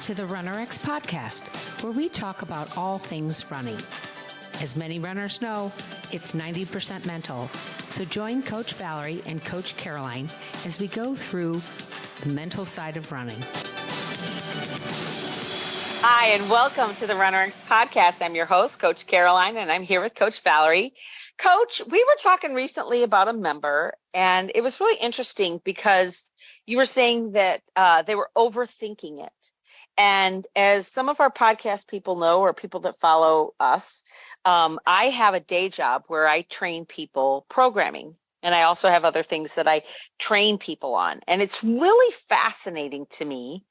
to the RunRX podcast, where we talk about all things running. As many runners know, it's 90% mental. So join Coach Valerie and Coach Caroline as we go through the mental side of running. Hi, and welcome to the RunRX podcast. I'm your host, Coach Caroline, and I'm here with Coach Valerie. Coach, we were talking recently about a member, and it was really interesting because you were saying that they were overthinking it. And as some of our podcast people know, or people that follow us, I have a day job where I train people programming. And I also have other things that I train people on. And it's really fascinating to me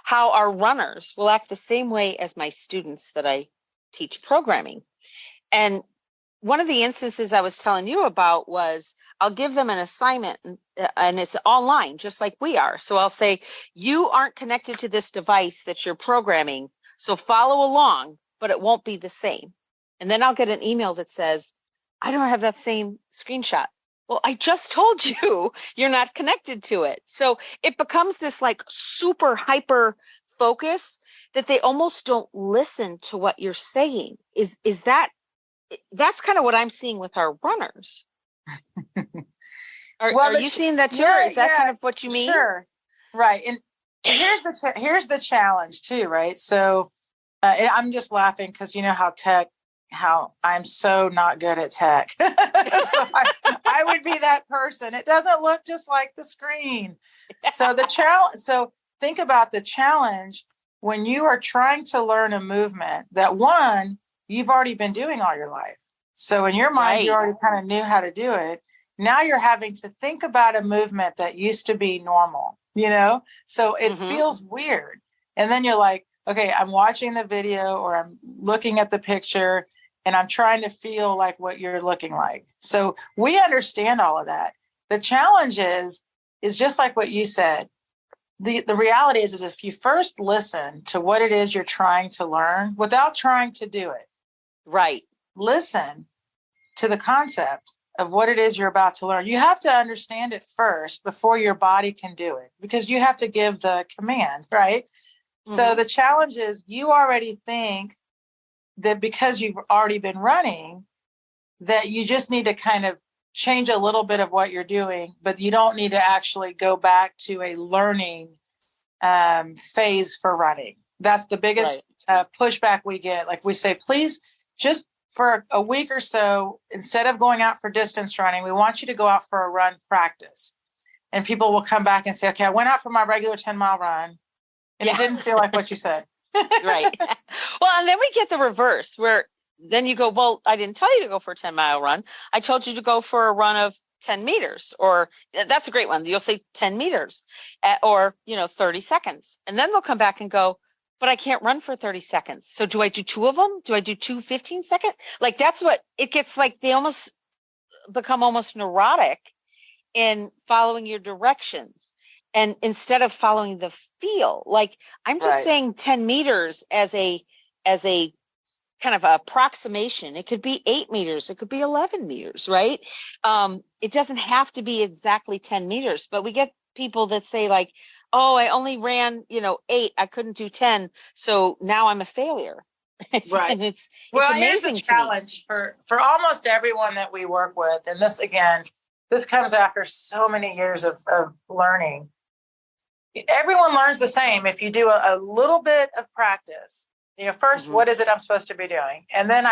how our runners will act the same way as my students that I teach programming. And one of the instances I was telling you about was I'll give them an assignment and it's online, just like we are. So I'll say, you aren't connected to this device that you're programming, so follow along, but it won't be the same. And then I'll get an email that says, I don't have that same screenshot. Well, I just told you you're not connected to it. So it becomes this like super hyper focus that they almost don't listen to what you're saying. That's kind of what I'm seeing with our runners. Are you seeing that too? Or is that kind of what you mean? Sure. Right. And here's the challenge too, right? So and I'm just laughing because you know how I'm so not good at tech. So I would be that person. It doesn't look just like the screen. So so think about the challenge when you are trying to learn a movement that you've already been doing all your life. So in your mind, You already kind of knew how to do it. Now you're having to think about a movement that used to be normal, So it feels weird. And then you're like, okay, I'm watching the video or I'm looking at the picture and I'm trying to feel like what you're looking like. So we understand all of that. The challenge is just like what you said. The reality is if you first listen to what it is you're trying to learn without trying to do it. Right. Listen to the concept of what it is you're about to learn. You have to understand it first before your body can do it, because you have to give the command, right? So the challenge is you already think that because you've already been running, that you just need to kind of change a little bit of what you're doing, but you don't need to actually go back to a learning phase for running. That's the biggest pushback we get. Like we say, please, just for a week or so, instead of going out for distance running, we want you to go out for a run practice. And people will come back and say, okay, I went out for my regular 10-mile run and it didn't feel like what you said. Right. Well, and then we get the reverse where then you go, well, I didn't tell you to go for a 10-mile run. I told you to go for a run of 10 meters, or that's a great one. You'll say 10 meters or 30 seconds. And then they'll come back and go, but I can't run for 30 seconds. So do I do two of them? Do I do two 15-second? Like that's what it gets like. They almost become almost neurotic in following your directions. And instead of following the feel, like I'm just saying 10 meters as a kind of approximation. It could be 8 meters. It could be 11 meters, right? It doesn't have to be exactly 10 meters, but we get people that say like, oh, I only ran, 8. I couldn't do 10. So now I'm a failure. Right. And it's here's amazing the challenge for almost everyone that we work with. And this comes after so many years of learning. Everyone learns the same. If you do a little bit of practice, first, what is it I'm supposed to be doing? And then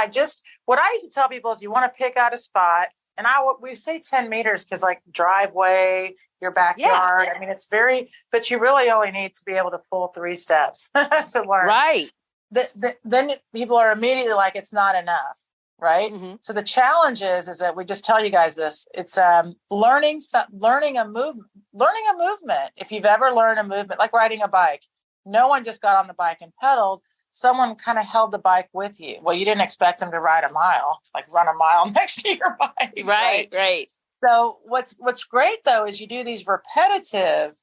what I used to tell people is you want to pick out a spot. And we say 10 meters because like driveway, your backyard. Yeah. I mean, but you really only need to be able to pull 3 steps to learn. Right. Then people are immediately like, it's not enough. Right. So the challenge is that we just tell you guys this. It's learning a movement. If you've ever learned a movement, like riding a bike, no one just got on the bike and pedaled. Someone kind of held the bike with you. Well, you didn't expect them to run a mile next to your bike. Right. So what's great though is you do these repetitive,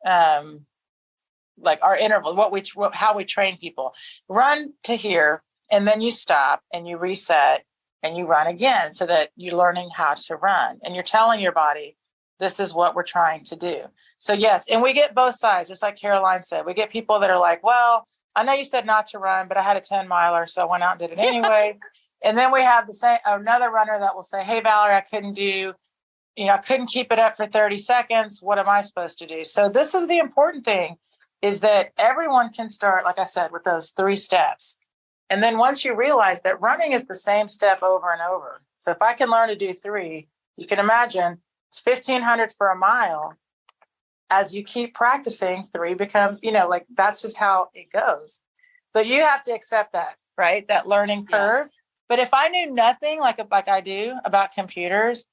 like our interval, how we train people. Run to here, and then you stop and you reset and you run again, so that you're learning how to run and you're telling your body, this is what we're trying to do. So yes, and we get both sides, just like Caroline said. We get people that are like, well, I know you said not to run, but I had a 10 miler. So I went out and did it anyway. And then we have another runner that will say, hey, Valerie, I couldn't keep it up for 30 seconds. What am I supposed to do? So this is the important thing, is that everyone can start, like I said, with those 3 steps. And then once you realize that running is the same step over and over. So if I can learn to do 3, you can imagine it's 1,500 for a mile. As you keep practicing, 3 becomes, like that's just how it goes. But you have to accept that, right? That learning curve. Yeah. But if I knew nothing like I do about computers,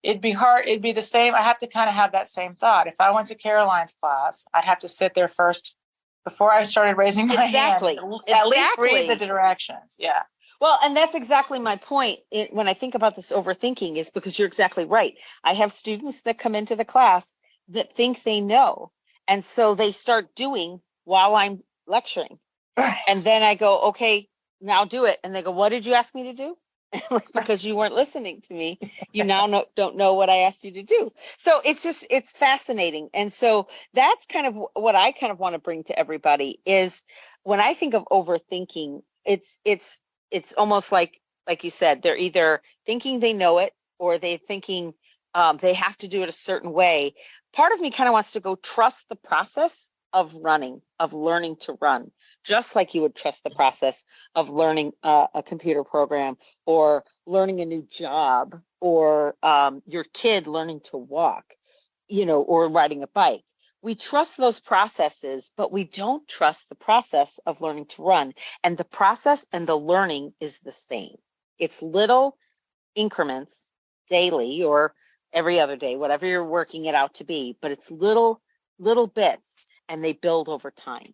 it'd be hard. It'd be the same. I have to kind of have that same thought. If I went to Caroline's class, I'd have to sit there first before I started raising my hand. At least read the directions. Yeah. Well, and that's exactly my point when I think about this overthinking, is because you're exactly right. I have students that come into the class that think they know. And so they start doing while I'm lecturing. And then I go, okay, now do it. And they go, what did you ask me to do? Because you weren't listening to me. You now don't know what I asked you to do. So it's fascinating. And so that's kind of what I kind of want to bring to everybody is when I think of overthinking, it's almost like you said, they're either thinking they know it or they're thinking they have to do it a certain way. Part of me kind of wants to go trust the process of running, of learning to run, just like you would trust the process of learning a computer program or learning a new job or your kid learning to walk, or riding a bike. We trust those processes, but we don't trust the process of learning to run. And the process and the learning is the same. It's little increments daily or every other day, whatever you're working it out to be, but it's little bits and they build over time.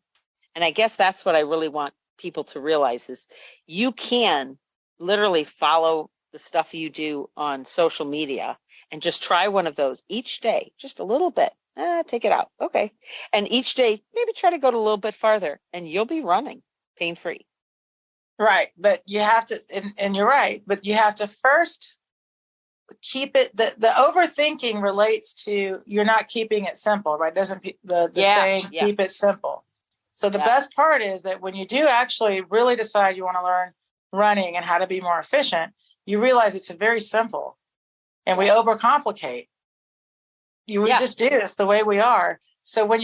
And I guess that's what I really want people to realize is you can literally follow the stuff you do on social media and just try one of those each day, just a little bit. Take it out. Okay. And each day, maybe try to go a little bit farther and you'll be running pain-free. Right. But you have to, and you're right, but you have to first keep it, the overthinking relates to you're not keeping it simple, right? Doesn't the saying keep it simple. So the best part is that when you do actually really decide you want to learn running and how to be more efficient, you realize it's very simple and we overcomplicate. We just do. It's the way we are. So when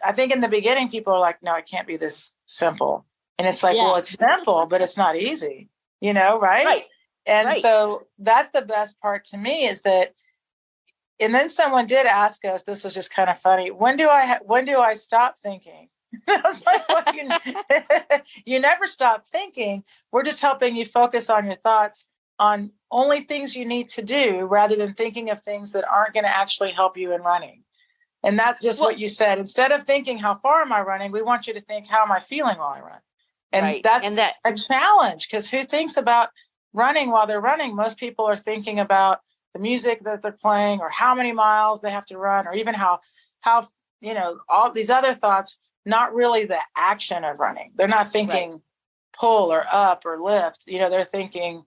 I think in the beginning, people are like, no, it can't be this simple. And it's like, well, it's simple, but it's not easy, right? Right. And so that's the best part to me is that, and then someone did ask us, this was just kind of funny. When do I stop thinking? I was like, well, you never stop thinking. We're just helping you focus on your thoughts on only things you need to do rather than thinking of things that aren't going to actually help you in running. And that's just what you said. Instead of thinking, how far am I running? We want you to think, how am I feeling while I run? And that's a challenge because who thinks about running while they're running? Most people are thinking about the music that they're playing or how many miles they have to run or even how all these other thoughts, not really the action of running. They're not thinking pull or up or lift. They're thinking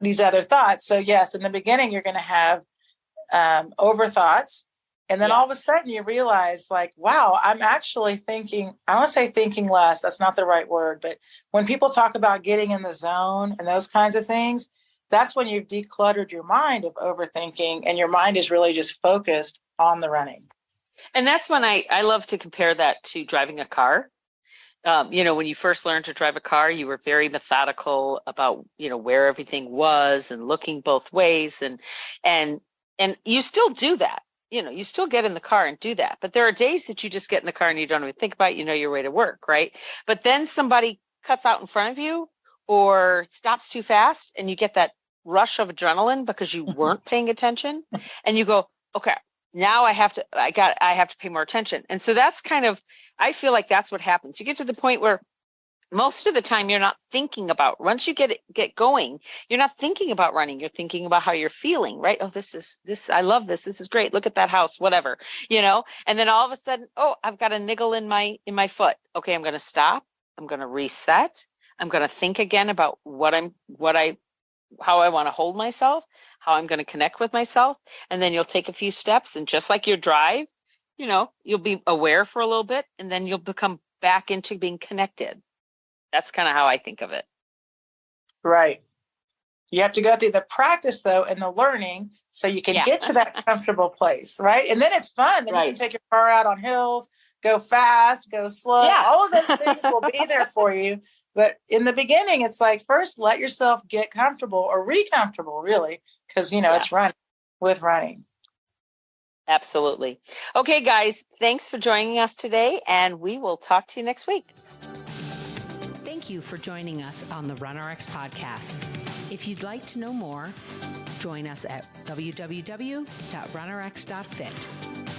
these other thoughts. So yes, in the beginning, you're going to have overthoughts. And then all of a sudden you realize like, wow, I'm actually thinking, I don't want to say thinking less. That's not the right word. But when people talk about getting in the zone and those kinds of things, that's when you've decluttered your mind of overthinking and your mind is really just focused on the running. And that's when I love to compare that to driving a car. When you first learned to drive a car, you were very methodical about, where everything was and looking both ways. And you still do that. You still get in the car and do that. But there are days that you just get in the car and you don't even think about it, your way to work, right? But then somebody cuts out in front of you or stops too fast and you get that rush of adrenaline because you weren't paying attention and you go, okay, now I have to pay more attention. And so that's I feel like that's what happens. You get to the point where most of the time you're not thinking about, once you get going, you're not thinking about running. You're thinking about how you're feeling, right? Oh, I love this. This is great. Look at that house, whatever, and then all of a sudden, oh, I've got a niggle in my foot. Okay. I'm going to stop. I'm going to reset. I'm going to think again about how I want to hold myself, how I'm going to connect with myself. And then you'll take a few steps and just like your drive, you'll be aware for a little bit and then you'll become back into being connected. That's kind of how I think of it. Right. You have to go through the practice though and the learning so you can get to that comfortable place, right? And then it's fun. Then you can take your car out on hills, go fast, go slow. Yeah. All of those things will be there for you. But in the beginning, it's like first let yourself get comfortable or re-comfortable, really, because it's running. Absolutely. Okay, guys, thanks for joining us today, and we will talk to you next week. Thank you for joining us on the RunRX podcast. If you'd like to know more, join us at www.runrx.fit.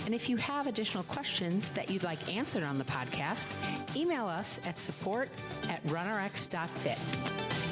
And if you have additional questions that you'd like answered on the podcast, email us at support@runrx.fit.